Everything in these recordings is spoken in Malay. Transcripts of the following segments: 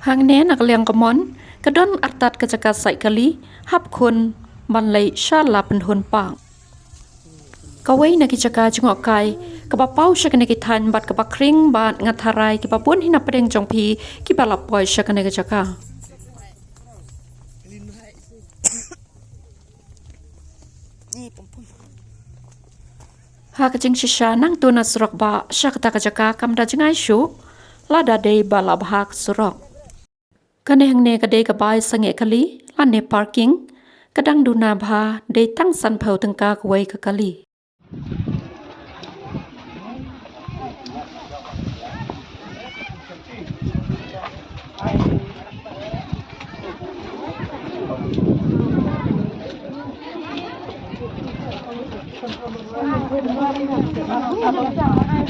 hang ne nak liang kamon kadon artat kacakat sai kali hap khun ban lei shala penhun pang kawai na kichaka jungok kai kaba pau shakane ki than bat kaba kring bat ngatharai ki papun hina pedeng jongphi ki bala poi shakane kichaka ha kaching shisha nang tuna surok ba shakta kachaka kamda jingai shu lada dei bala bahak surok kane hangne kadei kabai sange kali lane parking kadang duna bha dei tang san phau tangka kwai ka kali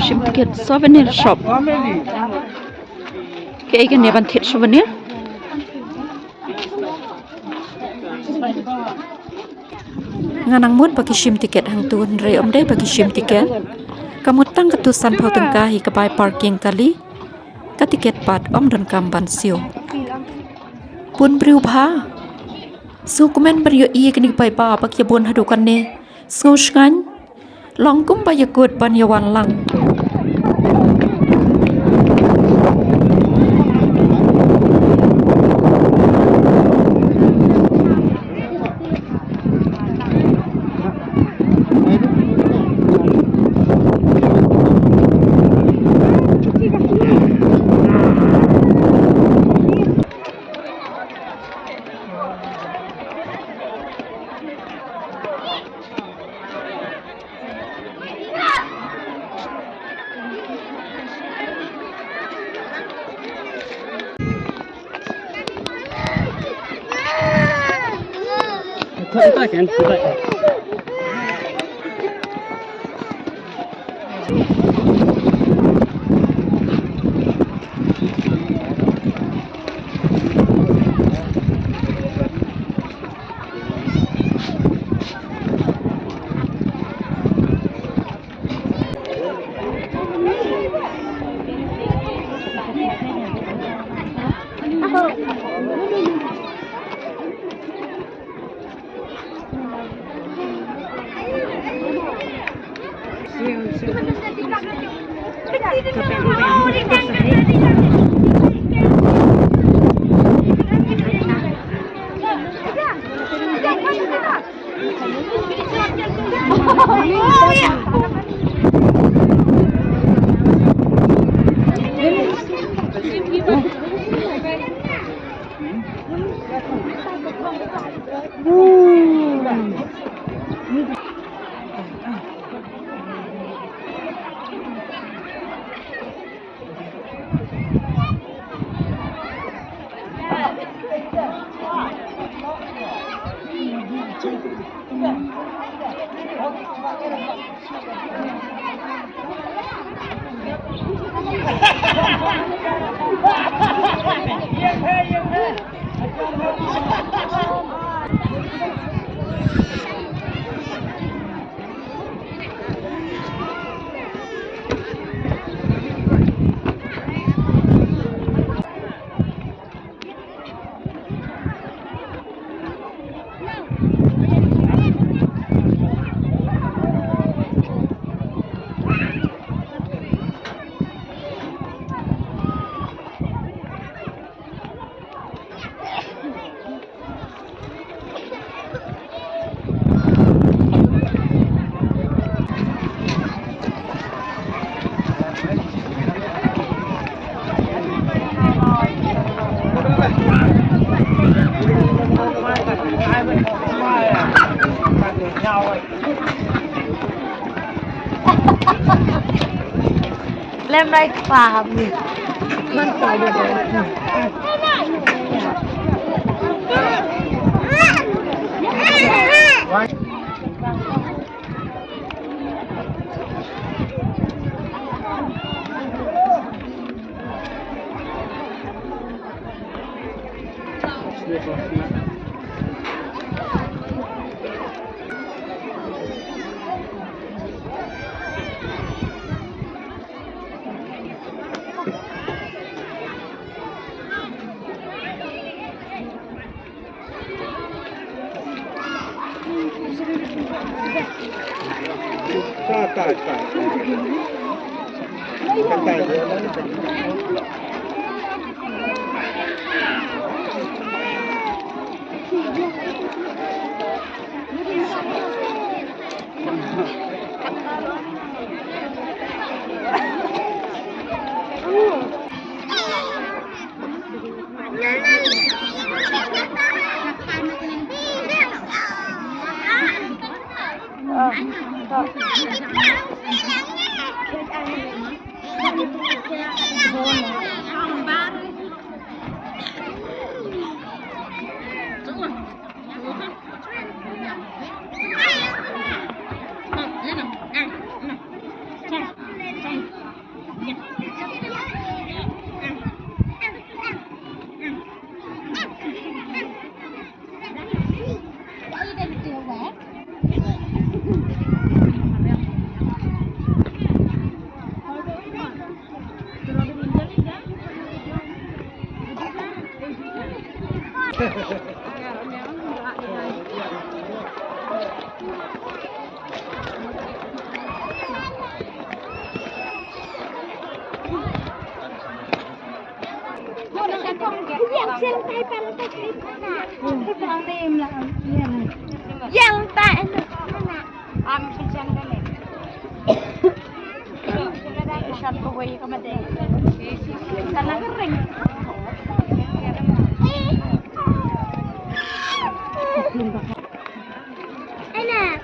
Shimkit souvenir shop. Kayak gini bantit souvenir. Nganang mut bagi shim tiket hang tun re om dei bagi shim tiket. Kamu tang ketusan pau tengkahi ke bai parking kali. Ka tiket pat om dan kamban siu. Pun briu bha. Su kumen beriu I kini bai ba bagi bon hadukan ne. Snguskan. Long kum bayakut ban yawan lang. Lem like farm. Man side Yang tak pencen kan ni. Satu way ke mana? Tanah kering. Enak,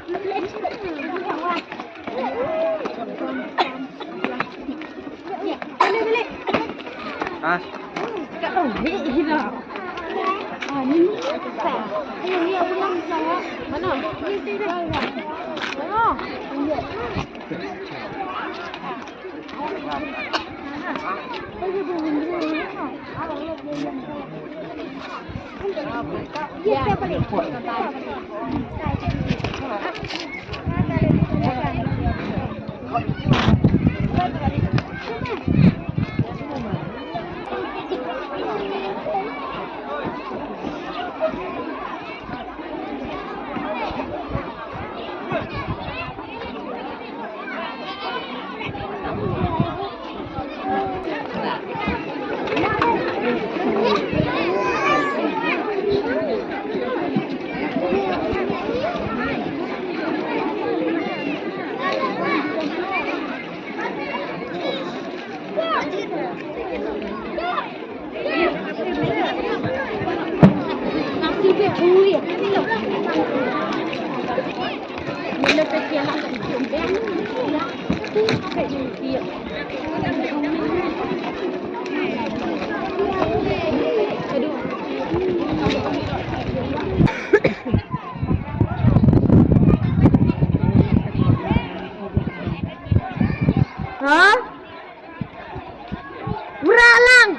Hah? Beralang.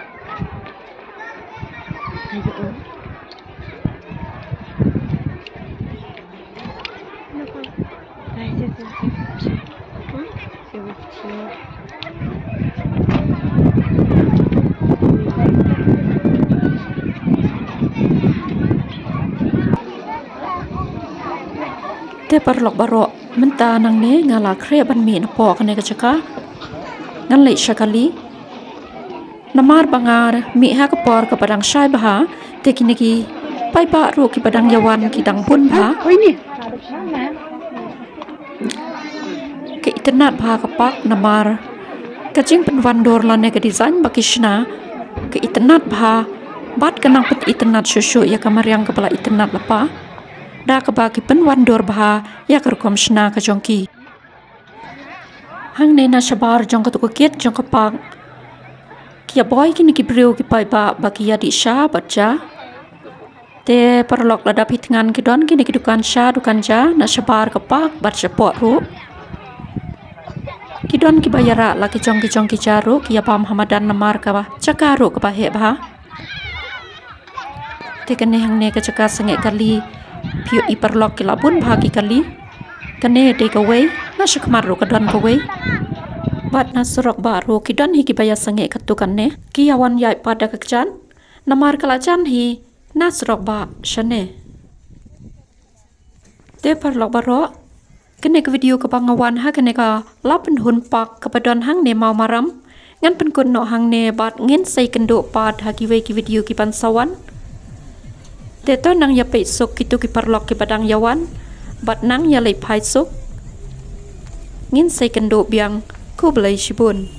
Te parlok barok menta nang ne ngala kre ban mi na po kane ka chaka ngan le shakali namar bangar mi ha ka por ka padang shai baha te kiniki pai ba ru ki padang yawan ki dang pun bha ke internet bha ka pak namar ka jing pen wan dor la ne ka design ba kishna ke internet bha bat kanang pet internet shushu ya kamaryang ka pala internet lapa da ka ba ki pen wan dor bha ya ka kom shna ka jongki hang ne na shabar jong ka to kiet jong ka pak kia boy kini ki breu ki pai ba ki ya di sha bacha te parlok la da pitngan ki don kini ki dukan sha dukan ja na shabar ka pak bat support ru ki don ki bayara la ki jong ki jaru ki ya pam hamadan namar ka ba chakaru ka ba he ba te kene hang ne ka chaka sange kali piu i parlok ki labun bhagi kali kane de ka we na shakmar ru ka don ka we bat na surok baru ki don hi ki baya sange katukan ne ki awan yai pada kakjan namar kala jan hi na surok ba shane te parlok baro kene ke video ke pangawan ha kene ka lapen hun pak kepadon hang ne mau maram ngan pen kun no hang ne bat ngin sai kendo pat ha ki video ki pan sawan te to nang ya pe sok kitu ki parlok ki padang yawan bat nang ya lei phai sok ngin sai kendo biang ko blai shibun